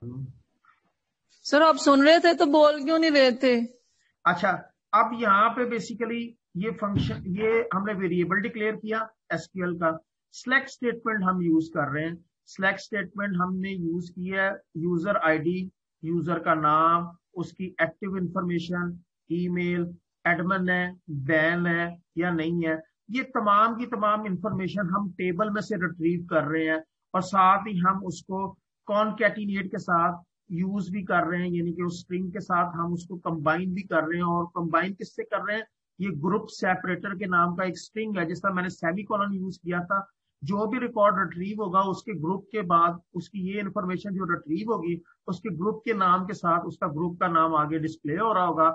Sir आप सुन रहे थे तो बोल क्यों नहीं रहे थे? अच्छा, अब यहाँ पे बेसिकली ये फंक्शन, ये हमने वेरिएबल डिक्लेयर किया एसक्यूएल का। सिलेक्ट स्टेटमेंट हम यूज कर रहे हैं। सिलेक्ट स्टेटमेंट हमने यूज किया है यूजर आईडी, यूजर का नाम, उसकी एक्टिव इंफॉर्मेशन, ईमेल, एडमिन है, बैन है या नहीं है, ये तमाम की तमाम इंफॉर्मेशन हम टेबल में से रिट्रीव कर रहे हैं। और साथ ही हम उसको कॉनकैटिनेट के साथ यूज भी कर रहे हैं, यानी कि उस स्ट्रिंग के साथ हम उसको कंबाइन भी कर रहे हैं। और कंबाइन किससे कर रहे हैं? ये ग्रुप सेपरेटर के नाम का एक स्ट्रिंग है, जिस तरह मैंने सेमीकोलन यूज किया था। जो भी रिकॉर्ड रिट्रीव होगा उसके ग्रुप के बाद उसकी ये इन्फॉर्मेशन जो रिट्रीव होगी उसके ग्रुप के नाम के साथ उसका ग्रुप का नाम आगे डिस्प्ले हो रहा होगा।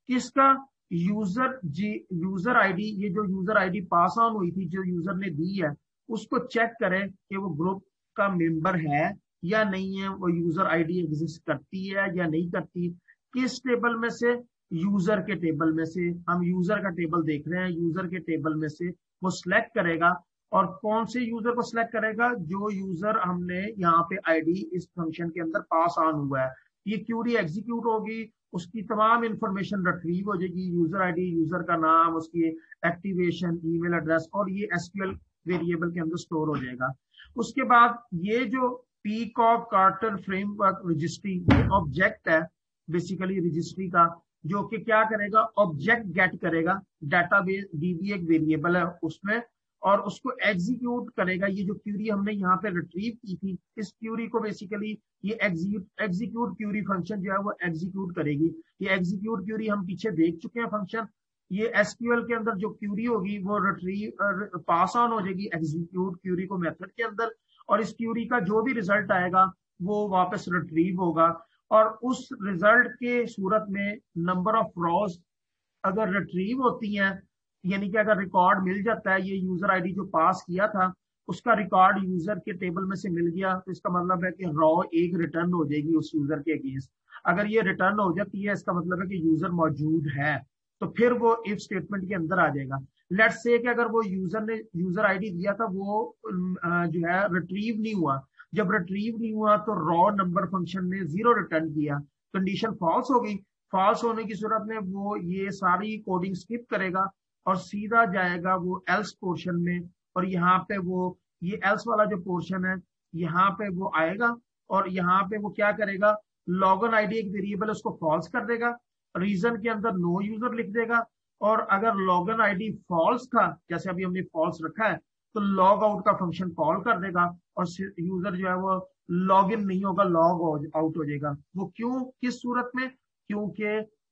किसका? User ID. ये जो यूजर आईडी पास ऑन हुई थी, जो यूजर ने दी है, उसको चेक करें कि वो ग्रुप का मेंबर है या नहीं है, वो यूजर आईडी एग्जिस्ट करती है या नहीं करती। किस टेबल में से? यूजर के टेबल में से। हम यूजर का टेबल देख रहे हैं, यूजर के टेबल में से वो सिलेक्ट करेगा। और कौन से यूजर को सिलेक्ट करेगा? जो यूजर हमने यहाँ पे आईडी इस फंक्शन के अंदर पास ऑन हुआ है। ये क्यूरी एग्जीक्यूट होगी, उसकी तमाम इंफॉर्मेशन रिट्रीव हो जाएगी, यूजर आईडी, यूजर का नाम, उसकी एक्टिवेशन, ईमेल एड्रेस, और ये एसक्यूएल वेरिएबल के अंदर स्टोर हो जाएगा। उसके बाद ये जो पीकॉक कार्टर फ्रेमवर्क रजिस्ट्री, ये ऑब्जेक्ट है बेसिकली रजिस्ट्री का, जो कि क्या करेगा? ऑब्जेक्ट गेट करेगा, डाटाबेस डीबी एक वेरिएबल है उसमें, और उसको एग्जीक्यूट करेगा। ये जो क्यूरी हमने यहाँ पे रिट्रीव की थी, इस क्यूरी को बेसिकली ये एग्जीक्यूट क्यूरी फंक्शन जो है वो एग्जीक्यूट करेगी। ये एग्जीक्यूट क्यूरी हम पीछे देख चुके हैं फंक्शन। ये एसक्यूएल के अंदर जो क्यूरी होगी वो रिट्रीव पास ऑन हो जाएगी एग्जीक्यूट क्यूरी को मेथड के अंदर, और इस क्यूरी का जो भी रिजल्ट आएगा वो वापस रिट्रीव होगा। और उस रिजल्ट के सूरत में नंबर ऑफ रॉज अगर रिट्रीव होती हैं, यानी कि अगर रिकॉर्ड मिल जाता है, ये यूजर आईडी जो पास किया था उसका रिकॉर्ड यूजर के टेबल में से मिल गया, तो इसका मतलब है कि रॉ एक रिटर्न हो जाएगी उस यूजर के अगेंस्ट। अगर ये रिटर्न हो जाती है, इसका मतलब है कि यूजर मौजूद है, तो फिर वो इफ स्टेटमेंट के अंदर आ जाएगा। लेट्स से कि अगर वो यूजर ने यूजर आईडी दिया था वो जो है रिट्रीव नहीं हुआ। जब रिट्रीव नहीं हुआ तो रॉ नंबर फंक्शन ने 0 रिटर्न किया, कंडीशन फॉल्स हो गई। फॉल्स होने की सूरत में वो ये सारी कोडिंग स्किप करेगा और सीधा जाएगा वो एल्स पोर्शन में। और यहाँ पे वो ये एल्स वाला जो पोर्शन है यहाँ पे वो आएगा, और यहाँ पे वो क्या करेगा? लॉगन आईडी एक वेरिएबल है, उसको फॉल्स कर देगा, रीजन के अंदर नो यूजर लिख देगा। और अगर लॉगन आईडी फॉल्स था, जैसे अभी हमने फॉल्स रखा है, तो लॉग आउट का फंक्शन कॉल कर देगा और यूजर जो है वो लॉग इन नहीं होगा, लॉग आउट हो जाएगा। वो क्यों? किस सूरत में? क्योंकि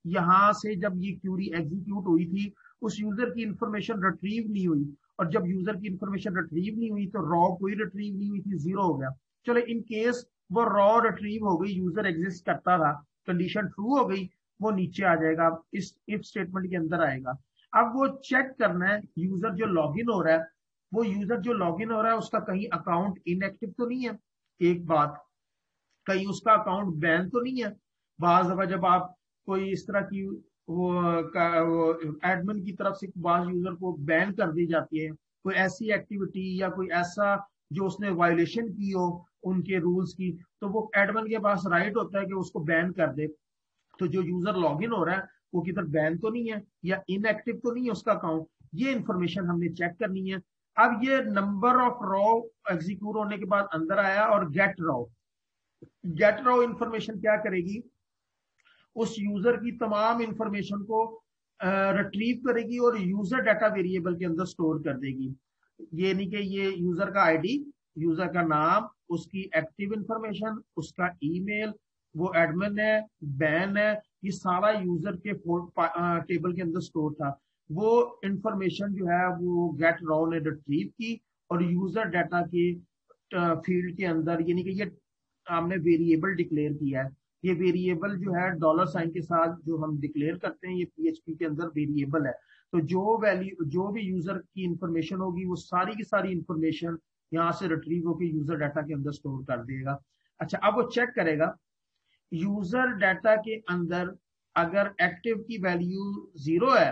यहां से जब ये क्यूरी एग्जीक्यूट हुई थी उस यूजर की इंफॉर्मेशन रिट्रीव नहीं हुई, और जब यूजर की इंफॉर्मेशन रिट्रीव नहीं हुई तो रॉ कोई रिट्रीव नहीं हुई थी, 0 हो गया। चलो इन केस वो रॉ रिट्रीव हो गई, यूजर एग्जिस्ट करता था, कंडीशन ट्रू हो गई, वो नीचे आ जाएगा, इस इफ स्टेटमेंट के अंदर आएगा। अब वो चेक करना है यूजर जो लॉगिन हो रहा है, वो यूजर जो लॉगिन हो रहा है उसका कहीं अकाउंट इनएक्टिव तो नहीं है, एक बात, कहीं उसका अकाउंट बैन तो नहीं है। बाज दफा जब आप कोई इस तरह की वो एडमिन की तरफ से बाज यूजर को बैन कर दी जाती है, कोई ऐसी एक्टिविटी या कोई ऐसा जो उसने वायलेशन की हो उनके रूल्स की, तो वो एडमिन के पास राइट होता है कि उसको बैन कर दे। तो जो यूजर लॉग इन हो रहा है वो किधर बैन तो नहीं है या इनएक्टिव तो नहीं है उसका अकाउंट, ये इंफॉर्मेशन हमने चेक करनी है। अब ये नंबर ऑफ रॉ एग्जीक्यूट होने के बाद अंदर आया, और गेट रॉ इंफॉर्मेशन क्या करेगी? उस यूजर की तमाम इंफॉर्मेशन को रिट्रीव करेगी और यूजर डाटा वेरिएबल के अंदर स्टोर कर देगी। ये नहीं कि ये यूजर का आईडी, यूजर का नाम, उसकी एक्टिव इंफॉर्मेशन, उसका ईमेल, वो एडमिन है, बैन है, ये सारा यूजर के टेबल के अंदर स्टोर था। वो इंफॉर्मेशन जो है वो गेट रॉ ने रिट्रीव की और यूजर डाटा के फील्ड के अंदर, यानी कि ये हमने वेरिएबल डिक्लेयर किया है। ये वेरिएबल जो है डॉलर साइन के साथ जो हम डिक्लेयर करते हैं, ये पीएचपी के अंदर वेरिएबल है। तो जो वैल्यू, जो भी यूजर की इंफॉर्मेशन होगी वो सारी की सारी इंफॉर्मेशन यहाँ से रिट्रीव होकर यूजर डाटा के अंदर स्टोर कर देगा। अच्छा, अब वो चेक करेगा यूजर डाटा के अंदर अगर एक्टिव की वैल्यू 0 है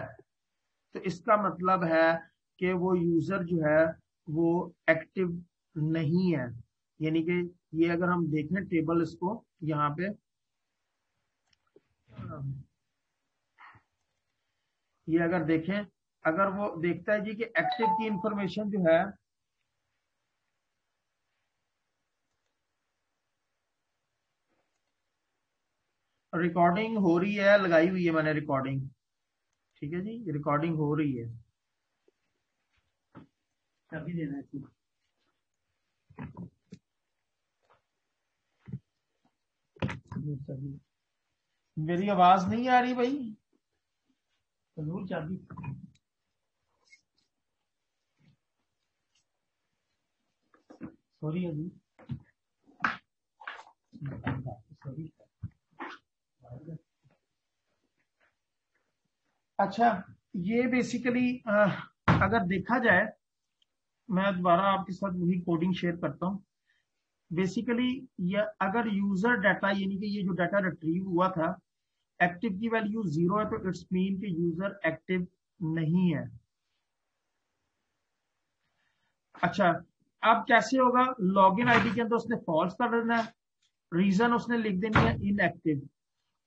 तो इसका मतलब है कि वो यूजर जो है वो एक्टिव नहीं है। यानी कि ये अगर हम देखें टेबल इसको, यहाँ पे ये अगर देखें, अगर वो देखता है जी कि एक्टिव की इंफॉर्मेशन जो है रिकॉर्डिंग हो रही है, लगाई हुई है मैंने रिकॉर्डिंग, ठीक है जी, रिकॉर्डिंग हो रही है। अभी देना है मेरी आवाज नहीं आ रही भाई? तंदूर चाबी सॉरी अभी सॉरी। अच्छा, ये बेसिकली अगर देखा जाए, मैं दोबारा आपके साथ वही कोडिंग शेयर करता हूँ। बेसिकली ये अगर यूजर डाटा यानी कि ये जो डाटा रिट्रीव हुआ था, एक्टिव की वैल्यू 0 है तो इट्स मीन कि यूजर एक्टिव नहीं है। अच्छा, अब कैसे होगा? लॉगिन आईडी के अंदर उसने फॉल्स कर देना है, रीजन उसने लिख देनी है इनएक्टिव,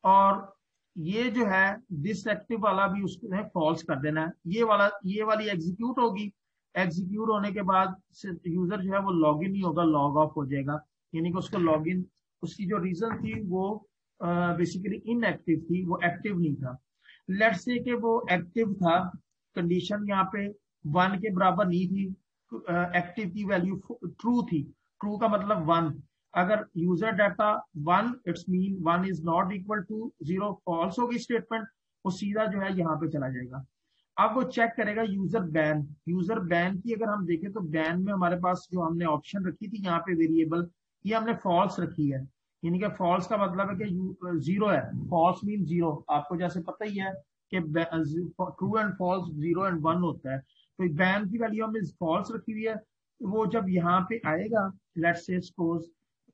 और ये जो है दिस एक्टिव वाला भी उसने फॉल्स कर देना है। ये वाली एग्जीक्यूट होगी, एग्जीक्यूट होने के बाद यूजर जो है वो लॉग इन नहीं होगा, लॉग ऑफ हो जाएगा, यानी कि उसको लॉग इन, उसकी जो रीजन थी वो बेसिकली इनएक्टिव थी, वो एक्टिव नहीं था। लेट्स से कि वो एक्टिव था, कंडीशन यहाँ पे 1 के बराबर नहीं थी, एक्टिव की वैल्यू ट्रू थी, ट्रू का मतलब 1, अगर user data 1 it's mean 1 is not equal to 0, false होगी स्टेटमेंट, वो सीधा जो है यहाँ पे चला जाएगा। अब वो चेक करेगा यूजर बैन की अगर हम देखें तो बैन में हमारे पास जो हमने ऑप्शन रखी थी यहाँ पे वेरिएबल, ये हमने फॉल्स रखी है, यानी कि फॉल्स का मतलब है कि 0 है, फॉल्स मीन 0, आपको जैसे पता ही है कि ट्रू एंड फॉल्स 0 एंड 1 होता है, तो बैन की वैल्यू हमने फॉल्स रखी हुई है। वो जब यहाँ पे आएगा, लेट्स से सपोज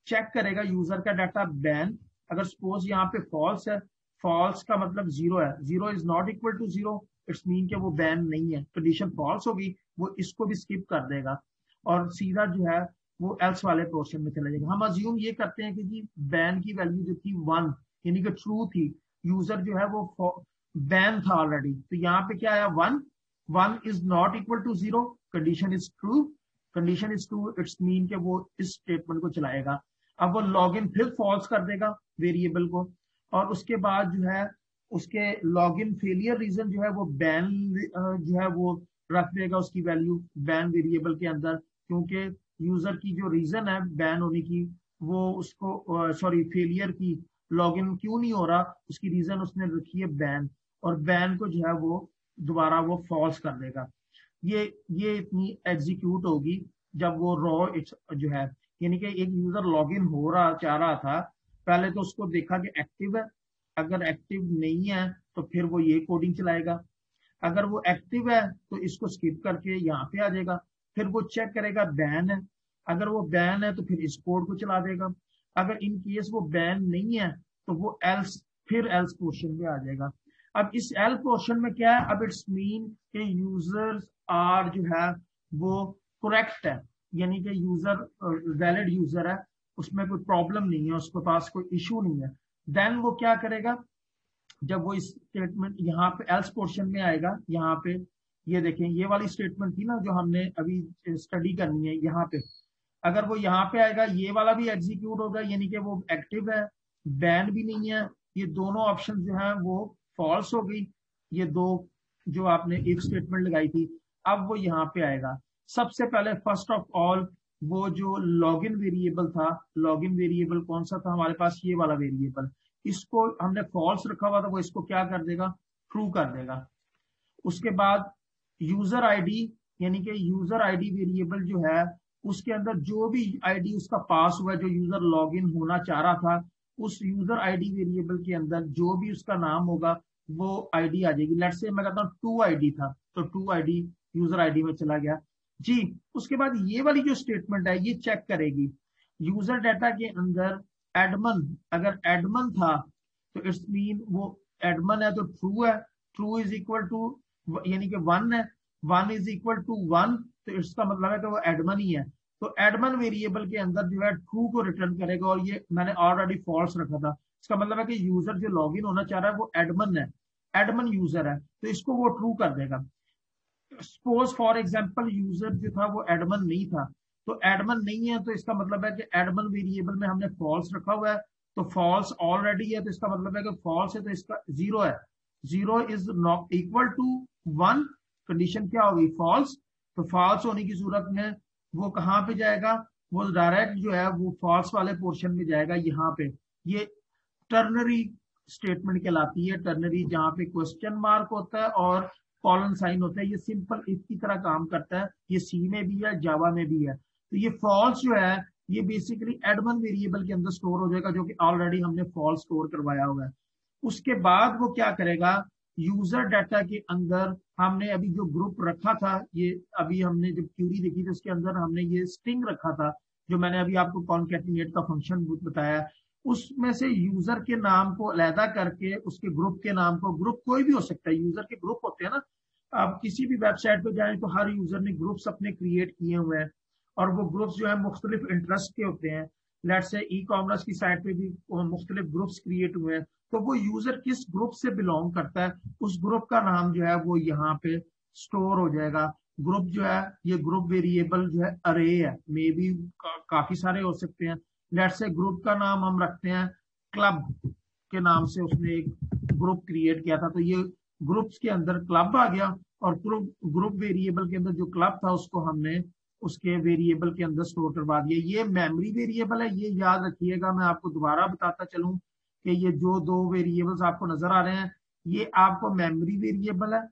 चेक करेगा यूजर का डाटा बैन, अगर सपोज यहाँ पे फॉल्स है, फॉल्स का मतलब 0 है, 0 is not equal to 0, it's mean कि वो बैन नहीं है, कंडीशन फॉल्स होगी, वो इसको भी स्किप कर देगा और सीधा जो है वो एल्स वाले पोर्शन में चला जाएगा। हम अज्यूम ये करते हैं कि जी बैन की वैल्यू जो थी 1 यानी कि ट्रू थी, यूजर जो है वो बैन था ऑलरेडी, तो यहाँ पे क्या आया 1 is not equal to 0, condition is true, condition is true, it's mean के वो इस स्टेटमेंट को चलाएगा। अब वो लॉगिन फिर फॉल्स कर देगा वेरिएबल को, और उसके बाद जो है उसके लॉगिन फेलियर रीजन जो है वो बैन जो है वो रख देगा उसकी वैल्यू बैन वेरिएबल के अंदर, क्योंकि यूजर की जो रीजन है बैन होने की, वो उसको सॉरी फेलियर की, लॉगिन क्यों नहीं हो रहा, उसकी रीजन उसने रखी है बैन, और बैन को जो है वो दोबारा वो फॉल्स कर देगा। ये इतनी एग्जीक्यूट होगी जब वो रॉ जो है, यानी कि एक यूजर लॉगिन हो रहा चाह रहा था, पहले तो उसको देखा कि एक्टिव है, अगर एक्टिव नहीं है तो फिर वो ये कोडिंग चलाएगा, अगर वो एक्टिव है तो इसको स्किप करके यहाँ पे आ जाएगा, फिर वो चेक करेगा बैन है, अगर वो बैन है तो फिर इस कोड को चला देगा, अगर इन केस वो बैन नहीं है तो वो एल्स, फिर एल्स पोर्शन में आ जाएगा। अब इस एल पोर्शन में क्या है, अब इट्स मीन कि यूजर्स आर जो है वो करेक्ट है, यानी कि यूजर वैलिड यूजर है, उसमें कोई प्रॉब्लम नहीं है, उसके पास कोई इशू नहीं है। देन वो क्या करेगा, जब वो इस स्टेटमेंट यहाँ पे एल्स पोर्शन में आएगा, यहाँ पे ये देखें ये वाली स्टेटमेंट थी ना जो हमने अभी स्टडी करनी है, यहाँ पे अगर वो यहाँ पे आएगा ये वाला भी एग्जीक्यूट होगा, यानी कि वो एक्टिव है, बैन भी नहीं है, ये दोनों ऑप्शन जो है वो फॉल्स हो गई, ये दो जो आपने इफ स्टेटमेंट लगाई थी। अब वो यहाँ पे आएगा, सबसे पहले फर्स्ट ऑफ ऑल वो जो लॉगिन वेरिएबल था, लॉगिन वेरिएबल कौन सा था हमारे पास, ये वाला वेरिएबल, इसको हमने फॉल्स रखा हुआ था, वो इसको क्या कर देगा, ट्रू कर देगा। उसके बाद यूजर आईडी, यानी कि यूजर आईडी वेरिएबल जो है उसके अंदर जो भी आईडी उसका पास हुआ, जो यूजर लॉगिन होना चाह रहा था, उस यूजर आईडी वेरिएबल के अंदर जो भी उसका नाम होगा वो आईडी आ जाएगी। लेट्स से मैं कहता हूँ 2 आईडी था, तो 2 आईडी यूजर आईडी में चला गया जी। उसके बाद ये वाली जो स्टेटमेंट है ये चेक करेगी यूजर डाटा के अंदर एडमन, अगर एडमन था तो इट्स मीन वो एडमन है तो ट्रू है, ट्रू इज इक्वल टू यानी कि 1 है, 1 इज इक्वल टू 1, तो इसका मतलब है कि वो एडमन ही है। तो एडमन वेरिएबल के अंदर जो है ट्रू को रिटर्न करेगा, और ये मैंने ऑलरेडी फॉल्स रखा था। इसका मतलब है कि यूजर जो लॉगिन होना चाह रहा है वो एडमन है, एडमन यूजर है, तो इसको वो ट्रू कर देगा। सपोज फॉर एग्जांपल यूजर जो था वो एडमन नहीं था, तो एडमन नहीं है तो इसका मतलब है कि एडमन वेरिएबल में हमने फॉल्स रखा हुआ है, तो फॉल्स ऑलरेडी है, तो इसका मतलब है कि फॉल्स है तो इसका जीरो है, zero is not equal to one, condition क्या होगी फॉल्स। तो फॉल्स होने की सूरत में वो कहाँ पे जाएगा, वो डायरेक्ट जो है वो फॉल्स वाले पोर्शन में जाएगा, यहाँ पे ये टर्नरी स्टेटमेंट कहलाती है, टर्नरी जहां पे क्वेश्चन मार्क होता है और कॉलन साइन होता है, ये सिंपल इफ की तरह काम करता है, ये सी में भी है जावा में भी है। तो ये फॉल्स जो है ये बेसिकली एडमन वेरिएबल के अंदर स्टोर हो जाएगा, जो कि ऑलरेडी हमने फॉल्स स्टोर करवाया हुआ है। उसके बाद वो क्या करेगा, यूजर डाटा के अंदर हमने अभी जो ग्रुप रखा था, ये अभी हमने जब क्यूरी देखी तो उसके अंदर हमने ये स्ट्रिंग रखा था, जो मैंने अभी आपको कॉन्कैटिनेट का फंक्शन बताया, उसमें से यूजर के नाम को अलहदा करके उसके ग्रुप के नाम को, ग्रुप कोई भी हो सकता है, यूजर के ग्रुप होते हैं ना, आप किसी भी वेबसाइट पे जाएं तो हर यूजर ने ग्रुप्स अपने क्रिएट किए हुए हैं, और वो ग्रुप्स जो है मुख्तलिफ इंटरेस्ट के होते हैं। लेट से ई कॉमर्स की साइट पे भी मुख्तलिफ ग्रुप्स क्रिएट हुए हैं, तो वो यूजर किस ग्रुप से बिलोंग करता है उस ग्रुप का नाम जो है वो यहाँ पे स्टोर हो जाएगा। ग्रुप जो है ये ग्रुप वेरिएबल जो है अरे है, मे बी काफी सारे हो सकते हैं। लेट से ग्रुप का नाम हम रखते हैं क्लब के नाम से, उसने एक ग्रुप क्रिएट किया था, तो ये ग्रुप्स के अंदर क्लब आ गया, और ग्रुप वेरिएबल के अंदर जो क्लब था उसको हमने उसके वेरिएबल के अंदर स्टोर करवा दिया। ये मेमोरी वेरिएबल है, ये याद रखिएगा। मैं आपको दोबारा बताता चलूं कि ये जो दो वेरिएबल्स आपको नजर आ रहे हैं ये आपको मेमोरी वेरिएबल है,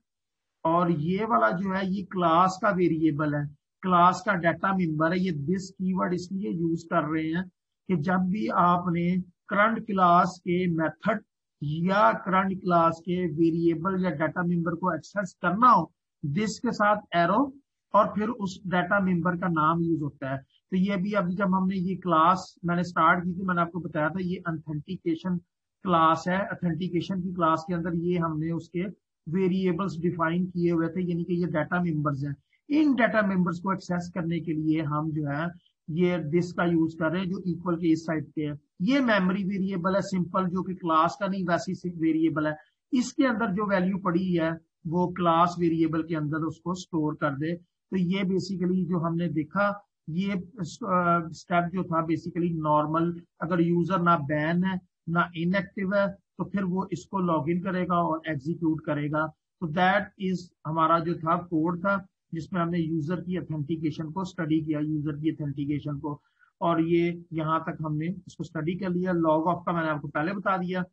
और ये वाला जो है ये क्लास का वेरिएबल है, क्लास का डाटा मेंबर है। ये दिस कीवर्ड इसलिए यूज कर रहे हैं कि जब भी आपने करंट क्लास के मेथड या करंट क्लास के वेरिएबल या डाटा मेंबर को एक्सेस करना हो, दिस के साथ एरो और फिर उस डाटा मेंबर का नाम यूज होता है। तो ये भी अभी जब हमने ये क्लास मैंने स्टार्ट की थी, मैंने आपको बताया था ये ऑथेंटिकेशन क्लास है, ऑथेंटिकेशन की क्लास के अंदर ये हमने उसके वेरिएबल्स डिफाइन किए हुए थे, यानी कि ये डाटा मेंबर्स हैं। इन डाटा मेंबर्स को एक्सेस करने के लिए हम जो है ये दिस का यूज कर रहे हैं, जो इक्वल के इस साइड पे है। ये मेमोरी वेरिएबल है सिंपल, जो कि क्लास का नहीं वैसी वेरिएबल है, इसके अंदर जो वैल्यू पड़ी है वो क्लास वेरिएबल के अंदर उसको स्टोर कर दे। तो ये बेसिकली जो हमने देखा ये स्टेप जो था बेसिकली नॉर्मल, अगर यूजर ना बैन है ना इनएक्टिव है तो फिर वो इसको लॉगिन करेगा और एग्जीक्यूट करेगा। तो दैट इज हमारा जो था कोड था जिसमें हमने यूजर की ऑथेंटिकेशन को स्टडी किया, यूजर की ऑथेंटिकेशन को, और ये यहाँ तक हमने इसको स्टडी कर लिया। लॉग ऑफ का मैंने आपको पहले बता दिया।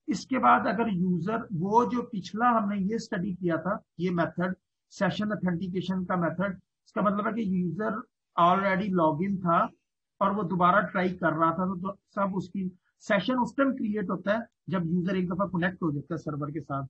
इसके बाद अगर यूजर वो जो पिछला हमने ये स्टडी किया था ये मेथड सेशन ऑथेंटिकेशन का मेथड, इसका मतलब है कि यूजर ऑलरेडी लॉगिन था और वो दोबारा ट्राई कर रहा था, तो सब उसकी सेशन उस टाइम क्रिएट होता है जब यूजर एक दफा कनेक्ट हो जाता है सर्वर के साथ,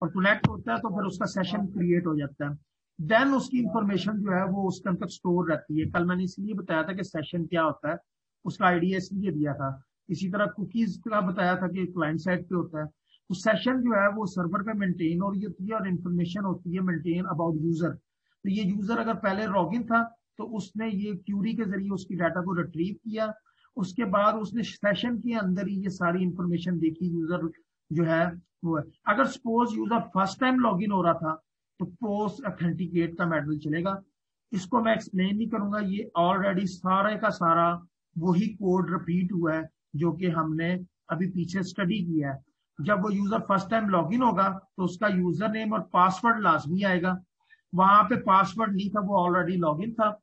और कनेक्ट होता है तो फिर उसका सेशन क्रिएट हो जाता है। देन उसकी इंफॉर्मेशन जो है वो उस टाइम तक स्टोर रहती है। कल मैंने इसलिए बताया था कि सेशन क्या होता है, उसका आइडिया इसलिए दिया था। इसी तरह कुकीज का बताया था कि क्लाइंट साइड पे होता है। तो सेशन जो है वो सर्वर पे मेंटेन हो रही होती है और इंफॉर्मेशन होती है मेंटेन अबाउट यूजर। तो ये यूजर अगर पहले लॉगिन था तो उसने ये क्यूरी के जरिए उसकी डाटा को रिट्रीव किया, उसके बाद उसने सेशन के अंदर ही ये सारी इंफॉर्मेशन देखी यूजर जो है वो है। अगर suppose user first time login हो रहा था तो पोस्ट ऑथेंटिकेट का मेथड चलेगा। इसको मैं एक्सप्लेन नहीं करूंगा, ये ऑलरेडी सारे का सारा वही कोड रिपीट हुआ है जो कि हमने अभी पीछे स्टडी किया है। जब वो यूजर फर्स्ट टाइम लॉगिन होगा तो उसका यूजर नेम और पासवर्ड लाजमी आएगा, वहां पे पासवर्ड नहीं था, वो ऑलरेडी लॉगिन था।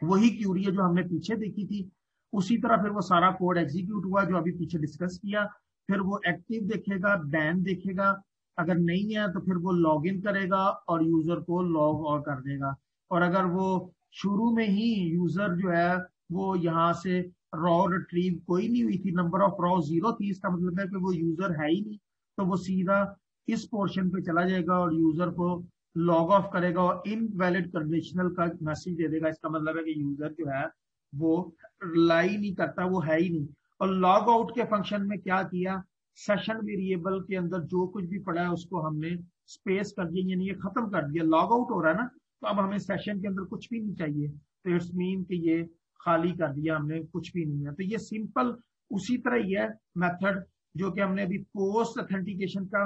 वही क्यूरी है जो हमने पीछे देखी थी, उसी तरह फिर वो सारा कोड एग्जीक्यूट हुआ जो अभी पीछे डिस्कस किया। फिर वो एक्टिव देखेगा, बैन देखेगा, अगर नहीं है तो फिर वो लॉग इन करेगा और यूजर को लॉग आउट कर देगा। और अगर वो शुरू में ही यूजर जो है वो यहाँ से रॉ रिट्रीव कोई नहीं हुई थी, नंबर ऑफ रॉ 0 थी, इसका मतलब है कि वो यूजर है ही नहीं, तो वो सीधा इस पोर्शन पे चला जाएगा और यूजर को लॉग ऑफ करेगा और इनवैलिड कंडीशनल का मैसेज दे देगा। इसका मतलब है कि यूजर जो है वो लाई नहीं करता, वो है ही नहीं। और लॉग आउट के फंक्शन में क्या किया, सेशन वेरिएबल के अंदर जो कुछ भी पड़ा है उसको हमने स्पेस कर दिया, यानी ये खत्म कर दिया। लॉग आउट हो रहा है ना, तो अब हमें सेशन के अंदर कुछ भी नहीं चाहिए, तो इट्स मीन कि ये खाली कर दिया हमने, कुछ भी नहीं है। तो ये सिंपल उसी तरह ही है मेथड जो कि हमने अभी पोस्ट ऑथेंटिकेशन का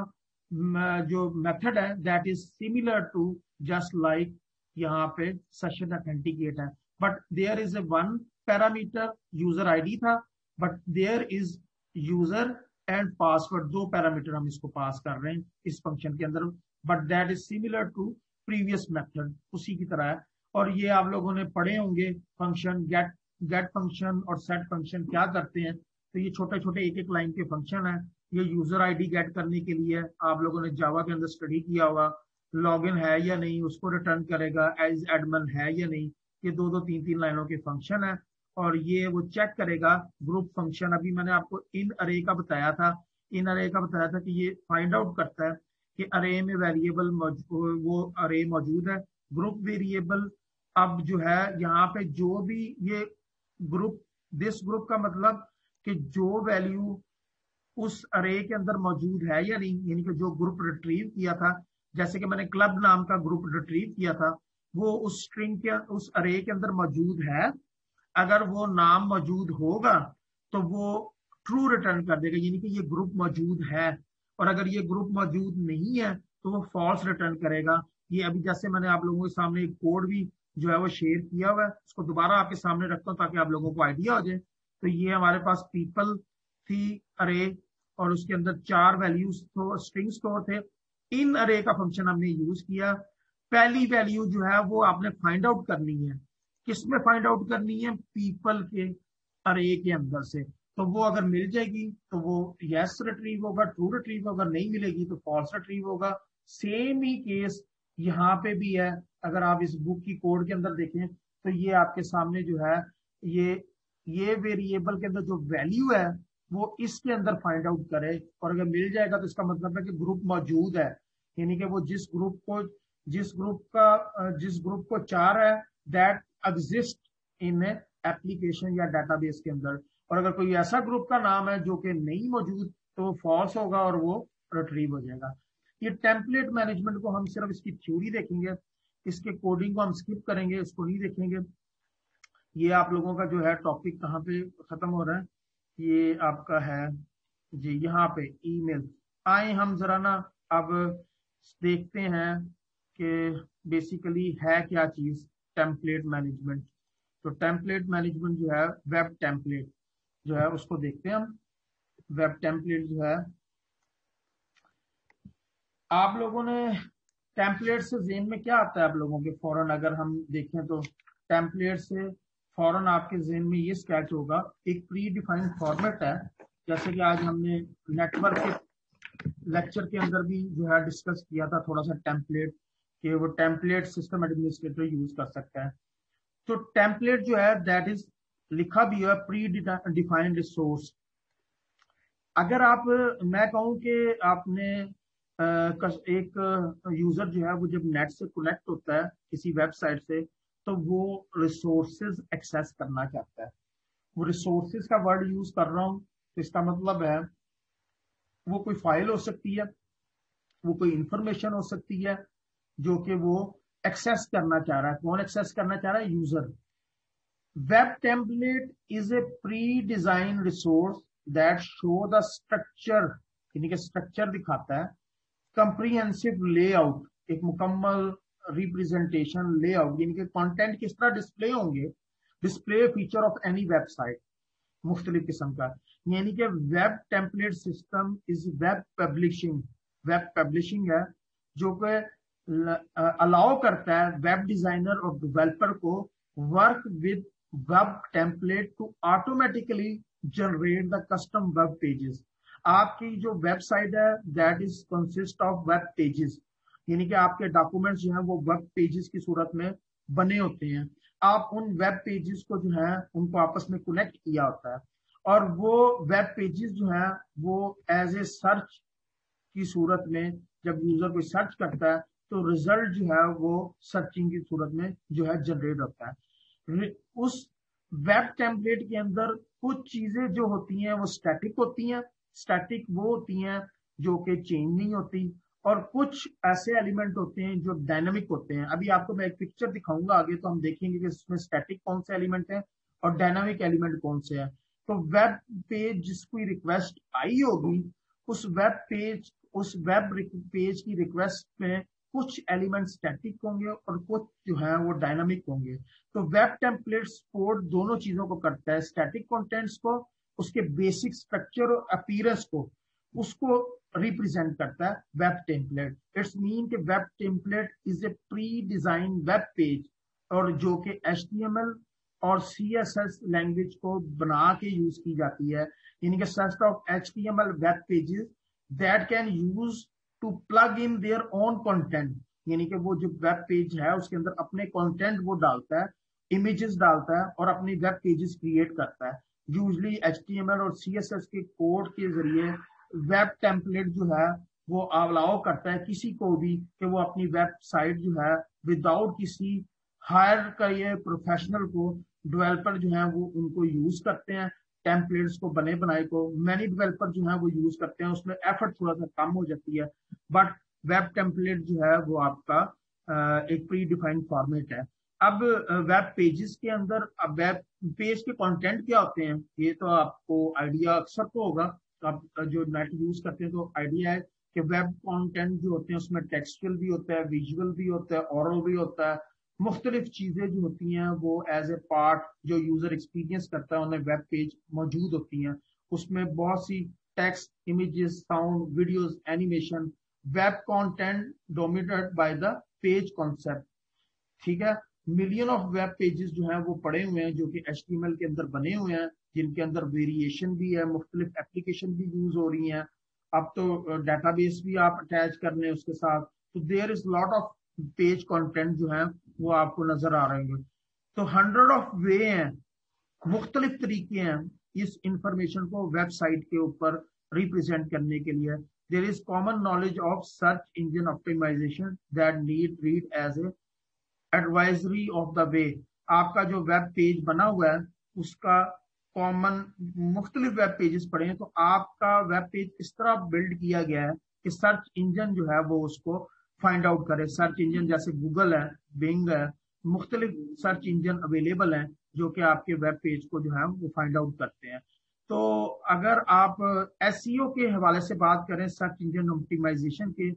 जो मेथड है, that is similar to just like यहाँ पे सेशन ऑथेंटिकेट है, but there is a one parameter user ID था, but there is user and password, दो पैरामीटर हम इसको पास कर रहे हैं इस फंक्शन के अंदर, but that is similar to previous method, उसी की तरह है। और ये आप लोगों ने पढ़े होंगे फंक्शन गेट फंक्शन और सेट फंक्शन क्या करते हैं। तो ये छोटे छोटे एक एक लाइन के फंक्शन है। ये यूजर आईडी गेट करने के लिए आप लोगों ने जावा के अंदर स्टडी किया होगा, लॉगिन है या नहीं उसको रिटर्न करेगा, एज एडमिन है या नहीं, ये दो दो तीन तीन लाइनों के फंक्शन है। और ये वो चेक करेगा ग्रुप फंक्शन, अभी मैंने आपको इन अरे का बताया था, कि ये फाइंड आउट करता है कि अरे में वेरिएबल वो अरे मौजूद है। ग्रुप वेरिएबल अब जो है यहाँ पे जो भी ये ग्रुप, दिस ग्रुप का मतलब कि जो वैल्यू उस अरे के अंदर मौजूद है या नहीं, यानी कि जो ग्रुप रिट्रीव किया था, जैसे कि मैंने क्लब नाम का ग्रुप रिट्रीव किया था, वो उस स्ट्रिंग के उस अरे के अंदर मौजूद है। अगर वो नाम मौजूद होगा तो वो ट्रू रिटर्न कर देगा, यानी कि ये ग्रुप मौजूद है। और अगर ये ग्रुप मौजूद नहीं है तो वो फॉल्स रिटर्न करेगा। ये अभी जैसे मैंने आप लोगों के सामने एक कोड भी जो है वो शेयर किया हुआ है, उसको दोबारा आपके सामने रखता हूँ ताकि आप लोगों को आइडिया हो जाए। तो ये हमारे पास पीपल थी अरे, और उसके अंदर 4 वैल्यूज तो स्ट्रिंग स्टोर थे। इन अरे का फंक्शन हमने यूज किया। पहली वैल्यू जो है वो आपने फाइंड आउट करनी है, किसमें फाइंड आउट करनी है, पीपल के अरे के अंदर से। तो वो अगर मिल जाएगी तो वो यस रिट्रीव होगा, ट्रू रिट्रीव होगा, नहीं मिलेगी तो फॉल्स रिट्रीव होगा। सेम ही केस यहाँ पे भी है। अगर आप इस बुक की कोड के अंदर देखें तो ये आपके सामने जो है ये वेरिएबल के अंदर जो वैल्यू है वो इसके अंदर फाइंड आउट करे, और अगर मिल जाएगा तो इसका मतलब है कि ग्रुप मौजूद है, यानी कि वो जिस ग्रुप को 4 है दैट एग्जिस्ट इन एप्लीकेशन या डेटाबेस के अंदर। और अगर कोई ऐसा ग्रुप का नाम है जो कि नहीं मौजूद तो वो फॉल्स होगा और वो रिट्रीव हो जाएगा। ये टेम्पलेट मैनेजमेंट को हम सिर्फ इसकी थ्योरी देखेंगे, इसके कोडिंग को हम स्किप करेंगे, इसको नहीं देखेंगे। ये आप लोगों का जो है टॉपिक कहाँ पे खत्म हो रहा है, ये आपका है जी यहाँ पे ईमेल। आए हम जरा ना अब देखते हैं कि बेसिकली है क्या चीज टेम्पलेट मैनेजमेंट। तो टेम्पलेट मैनेजमेंट जो है वेब टेम्पलेट जो है उसको देखते हैं हम। वेब टेम्पलेट जो है आप लोगों ने टेम्पलेट से ज़हन में क्या आता है आप लोगों के फौरन, अगर हम देखें तो टेम्पलेट से फौरन आपके ज़हन में ये स्केच होगा, एक प्री डिफाइंड फॉर्मेट है। जैसे कि आज हमने नेटवर्क के लेक्चर के अंदर भी जो है डिस्कस किया था थोड़ा सा टेम्पलेट, कि वो टेम्पलेट सिस्टम एडमिनिस्ट्रेटर यूज कर सकता है। तो टेम्पलेट जो है दैट इज लिखा भी है प्री डिफाइंड रिसोर्स। अगर आप, मैं कहूँ कि आपने एक यूजर जो है वो जब नेट से कनेक्ट होता है किसी वेबसाइट से तो वो रिसोर्सेज एक्सेस करना चाहता है। वो रिसोर्सेज का वर्ड यूज कर रहा हूँ तो इसका मतलब है वो कोई फाइल हो सकती है, वो कोई इंफॉर्मेशन हो सकती है जो कि वो एक्सेस करना चाह रहा है। कौन एक्सेस करना चाह रहा है? User. Web template is a pre design resource that show the structure, यानी कि स्ट्रक्चर दिखाता है, कंप्रीहेंसिव लेआउट, एक मुकम्मल रिप्रेजेंटेशन लेआउट, यानी कि कंटेंट किस तरह डिस्प्ले होंगे, display feature of any website मुख्तलिफ किस्म का। यानी कि web template system is web publishing, web publishing है जो कि अलाउ करता है वेब डिजाइनर और डेवलपर को work with web template to automatically generate the custom web pages. आपकी जो वेबसाइट है that is consist of web pages, यानी कि आपके डॉक्यूमेंट्स जो है वो वेब पेजेस की सूरत में बने होते हैं। आप उन वेब पेजेस को जो है उनको आपस में कनेक्ट किया होता है, और वो वेब पेजेस जो है वो एज ए सर्च की सूरत में जब यूजर कोई सर्च करता है तो रिजल्ट जो है वो सर्चिंग की सूरत में जो है जनरेट होता है। उस वेब टेम्पलेट के अंदर कुछ चीजें जो होती हैं वो स्टैटिक होती हैं, स्टैटिक वो होती हैं जो कि चेंज नहीं होती, और कुछ ऐसे एलिमेंट होते हैं जो डायनामिक होते हैं। अभी आपको मैं एक पिक्चर दिखाऊंगा आगे, तो हम देखेंगे कि इसमें स्टैटिक कौन से एलिमेंट हैं और डायनामिक एलिमेंट कौन से हैं। तो वेब पेज जिसकी रिक्वेस्ट आई होगी, उस वेब पेज की रिक्वेस्ट में कुछ एलिमेंट स्टैटिक होंगे और कुछ जो है वो डायनामिक होंगे। तो वेब टेम्पलेट सपोर्ट दोनों चीजों को करता है, स्टैटिक कंटेंट्स को, उसके बेसिक स्ट्रक्चर और अपीयरेंस को, उसको रिप्रेजेंट करता है वेब टेम्पलेट। इट्स मीन कि web template is a pre design web page, और जो कि HTML और CSS लैंग्वेज को बना के यूज की जाती है, यानी कि set of HTML web pages that can use to plug in their own content, यानी कि वो जो वेब पेज है उसके अंदर अपने कंटेंट वो डालता है, इमेजेस डालता है और अपनी वेब पेजेस क्रिएट करता है। यूजली HTML और CSS के कोड के जरिए वेब टेम्पलेट जो है वो अलाउ करता है किसी को भी कि वो अपनी वेबसाइट जो है विदाउट किसी हायर का ये प्रोफेशनल को, डेवलपर जो है वो उनको यूज करते हैं टेम्पलेट्स को बने बनाए को। मैनी डेवलपर जो है वो यूज करते हैं, उसमें एफर्ट थोड़ा सा कम हो जाती है, बट वेब टेम्पलेट जो है वो आपका एक प्री डिफाइंड फॉर्मेट है। अब वेब पेजेस के अंदर अब वेब पेज के कंटेंट क्या होते हैं, ये तो आपको आइडिया अक्सर तो होगा, आप जो नेट यूज करते हैं तो आइडिया है कि वेब कंटेंट जो होते हैं उसमें टेक्सचुअल भी होता है, विजुअल भी होता है, ऑरल भी होता है, मुख्तलिफ चीजें जो होती हैं वो एज ए पार्ट जो यूजर एक्सपीरियंस करता है उन्हें वेब पेज मौजूद होती हैं। उसमें बहुत सी text, images, sound, videos, animation, web content dominated by the page concept. ठीक है, मिलियन ऑफ वेब पेजेस जो हैं वो पड़े हुए हैं जो कि HTML के अंदर बने हुए हैं, जिनके अंदर वेरिएशन भी है, मुख्तलिफ एप्लीकेशन भी यूज हो रही हैं। अब तो डेटाबेस भी आप अटैच कर लें उसके साथ, तो there is lot of page content जो है वो आपको नजर आ रहे हैं। तो 100 ऑफ वे हैं, मुख्तलिफ तरीके हैं इस इंफॉर्मेशन को वेबसाइट के ऊपर रिप्रेजेंट करने के लिए। There is common knowledge of search engine optimization that need read as a advisory of the way. आपका जो वेब पेज बना हुआ है उसका कॉमन मुख्तलिफ वेब पेजेस पड़े हैं, तो आपका वेब पेज इस तरह बिल्ड किया गया है कि सर्च इंजन जो है वो उसको फाइंड आउट करे। सर्च इंजन जैसे गूगल है, बिंग है, मुख्तलिफ सर्च इंजन अवेलेबल हैं जो कि आपके वेब पेज को जो है वो फाइंड आउट करते हैं। तो अगर आप SEO के हवाले से बात करें, सर्च इंजन ऑप्टिमाइजेशन के,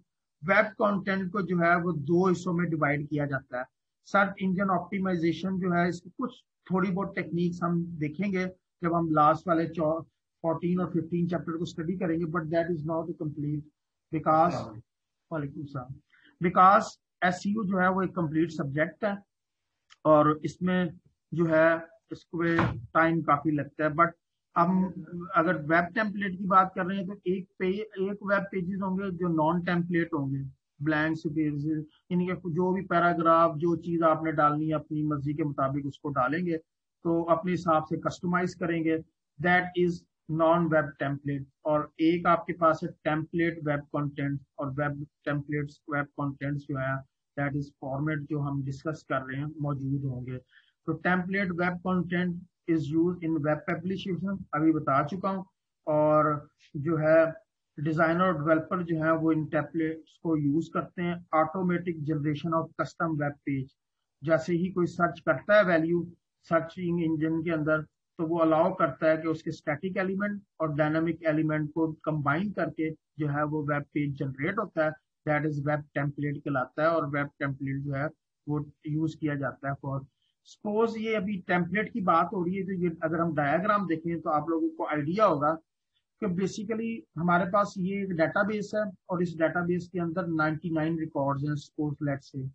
वेब कंटेंट को जो है वो दो हिस्सों में डिवाइड किया जाता है। सर्च इंजन ऑप्टिमाइजेशन जो है इसकी कुछ थोड़ी बहुत टेक्निक्स हम देखेंगे जब हम लास्ट वाले 14 और 15 चैप्टर को स्टडी करेंगे, but that is not complete because वालेकुम सलाम, बिकॉज SEO जो है वो एक कंप्लीट सब्जेक्ट है और इसमें जो है इसको टाइम काफी लगता है। बट हम अगर वेब टेम्पलेट की बात कर रहे हैं तो एक वेब पेजेस होंगे जो नॉन टेम्पलेट होंगे, ब्लैंक पेजेस, यानी कि जो भी पैराग्राफ, जो चीज आपने डालनी है अपनी मर्जी के मुताबिक उसको डालेंगे, तो अपने हिसाब से कस्टमाइज करेंगे, that is non web template. और एक आपके पास है टेम्पलेट वेब कंटेंट, और वेब टेम्पलेट्स वेब कंटेंट्स जो है दैट इज फॉर्मेट जो हम डिस्कस कर रहे हैं मौजूद होंगे। तो template web content is use in web publication, अभी बता चुका हूँ। और जो है डिजाइनर और डेवलपर जो है वो इन टेम्पलेट्स को यूज करते हैं। Automatic generation of custom web page, जैसे ही कोई सर्च करता है वैल्यू सर्चिंग इंजन के अंदर, तो वो अलाउ करता है कि उसके स्टैटिक एलिमेंट और डायनामिक एलिमेंट को कंबाइन करके जो है वो वेब पेज जनरेट होता है, दैट इज वेब टेम्पलेट कहलाता है। और वेब टेम्पलेट जो है वो यूज किया जाता है फॉर, सपोज ये अभी टेम्पलेट की बात हो रही है, तो ये अगर हम डायग्राम देखें तो आप लोगों को आइडिया होगा कि बेसिकली हमारे पास ये एक डाटाबेस है और इस डाटाबेस के अंदर 99 रिकॉर्ड्स हैं। सपोज लेट से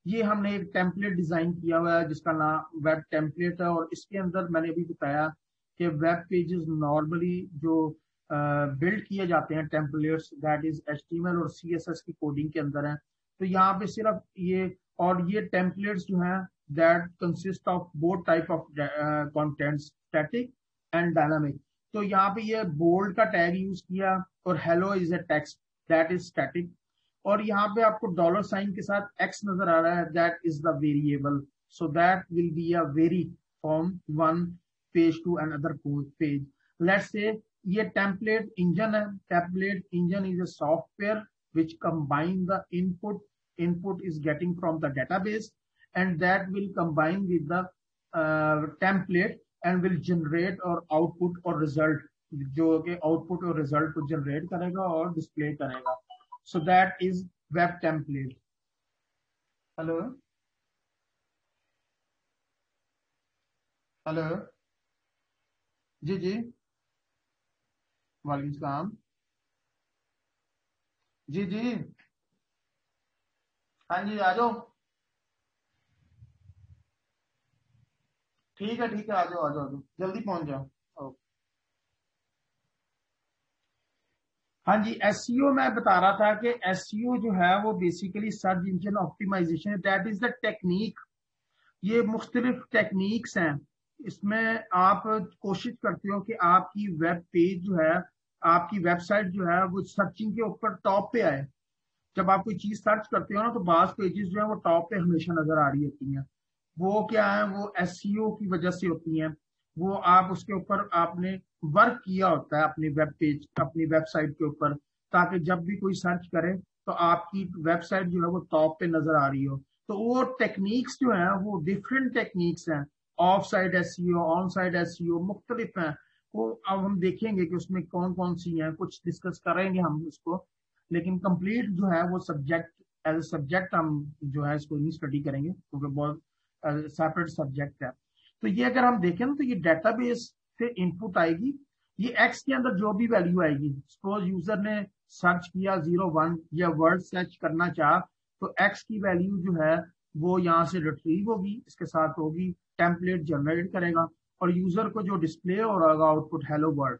ये हमने एक टेम्पलेट डिजाइन किया हुआ है जिसका नाम वेब टेम्पलेट है, और इसके अंदर मैंने अभी बताया कि वेब पेजेस नॉर्मली जो बिल्ड किए जाते हैं टेम्पलेट्स दैट इज HTML और CSS की कोडिंग के अंदर है। तो यहाँ पे सिर्फ ये, और ये टेम्पलेट्स जो हैं that consist of both type of contents, static and dynamic. तो यहाँ पे ये बोल्ड का टैग यूज किया, और hello is a text that is static, और यहाँ पे आपको डॉलर साइन के साथ X नजर आ रहा है, that is the variable, so that will be a very from one page to another page. Let's say ये टेम्पलेट इंजन है। Template engine is a software which combine the input is getting from the database, and that will combine with the template and will generate or output or result, जो कि output और result को generate करेगा और display करेगा. So that is web template. Hello. Hello जी जी, वालेकुम सलाम जी जी, हाँ जी आ जाओ, ठीक है आ जाओ आ जाओ आ जाओ, जल्दी पहुंच जाओ. ओके. हाँ जी, एसईओ मैं बता रहा था कि एसईओ जो है वो basically search engine optimization, that is the technique. ये मुख्तलिफ टेक्निक्स हैं. इसमें आप कोशिश करते हो कि आपकी वेब पेज जो है, आपकी वेबसाइट जो है वो सर्चिंग के ऊपर टॉप पे आए. जब आप कोई चीज सर्च करते हो ना तो बाज पेजेस जो है वो टॉप पे हमेशा नजर आ रही होती हैं. वो क्या है, वो एसईओ की वजह से होती हैं. वो आप उसके ऊपर आपने वर्क किया होता है अपनी वेब पेज, अपनी वेबसाइट के ऊपर, ताकि जब भी कोई सर्च करे तो आपकी वेबसाइट जो है वो टॉप पे नजर आ रही हो. तो वो टेक्निक्स जो है वो डिफरेंट टेक्निक्स हैं. Of side SEO, on side SEO, मुख्तलिफ हैं. वो अब हम देखेंगे कि उसमें कौन कौन सी हैं, कुछ डिस्कस करेंगे हम उसको. लेकिन कंप्लीट जो है वो सब्जेक्ट, एज ए सब्जेक्ट हम जो है इसको नहीं स्टडी करेंगे क्योंकि बहुत सेपरेट सब्जेक्ट है. तो ये अगर हम देखें ना तो ये डेटाबेस से इनपुट आएगी. ये एक्स के अंदर जो भी वैल्यू आएगी, सपोज यूजर ने सर्च किया 01 या वर्ड सर्च करना चाह, तो एक्स की वैल्यू जो है वो यहाँ से रिट्रीव होगी, इसके साथ होगी, टेम्पलेट जनरेट करेगा और यूजर को जो डिस्प्ले हो रहा होगा आउटपुट हेलो वर्ल्ड.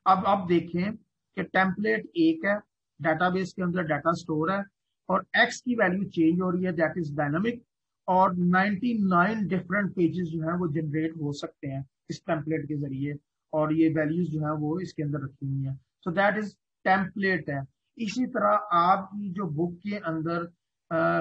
अब देखें कि टेम्पलेट एक है, डेटाबेस के अंदर डाटा स्टोर है और एक्स की वैल्यू चेंज हो रही है, दैट इज डायनामिक. और 99 डिफरेंट पेजेस जो है वो जनरेट हो सकते हैं इस टेम्पलेट के जरिए, और ये वैल्यूज जो है वो इसके अंदर रखी हुई है. सो दैट इज टेम्पलेट है. इसी तरह आपकी जो बुक के अंदर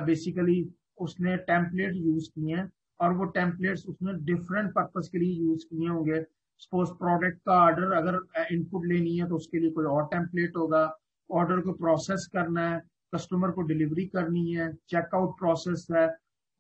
बेसिकली उसने टेम्पलेट यूज किए हैं और वो टेम्पलेट्स उसने डिफरेंट पर्पज के लिए यूज किए होंगे. सपोज प्रोडक्ट का ऑर्डर अगर इनपुट लेनी है तो उसके लिए कोई और टेम्पलेट होगा. ऑर्डर को प्रोसेस करना है, कस्टमर को डिलीवरी करनी है, चेकआउट प्रोसेस है,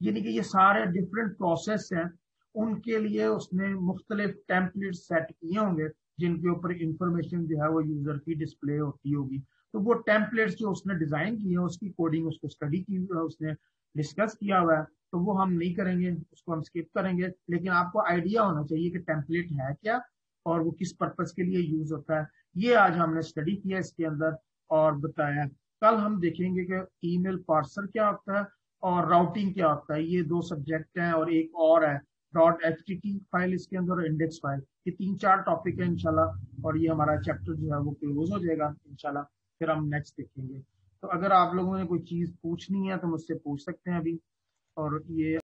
यानी कि ये सारे डिफरेंट प्रोसेस हैं. उनके लिए उसने मुख्तलिफ टेम्पलेट सेट किए होंगे जिनके ऊपर इंफॉर्मेशन जो है वो यूजर की डिस्प्ले होती होगी. तो वो टेम्पलेट्स जो उसने डिजाइन किए हैं उसकी कोडिंग उसको स्टडी की, उसने डिस्कस किया हुआ है. तो वो हम नहीं करेंगे, उसको हम स्किप करेंगे. लेकिन आपको आइडिया होना चाहिए कि टेम्पलेट है क्या और वो किस पर्पज के लिए यूज होता है. ये आज हमने स्टडी किया इसके अंदर और बताया. कल हम देखेंगे कि ईमेल पार्सर क्या होता है और राउटिंग क्या होता है. ये दो सब्जेक्ट हैं और एक और है .htt फाइल इसके अंदर और इंडेक्स फाइल. ये 3-4 टॉपिक है इंशाल्लाह, और ये हमारा चैप्टर जो है वो क्लोज हो जाएगा इंशाल्लाह. फिर हम नेक्स्ट देखेंगे. तो अगर आप लोगों ने कोई चीज पूछनी है तो मुझसे पूछ सकते हैं अभी. और ये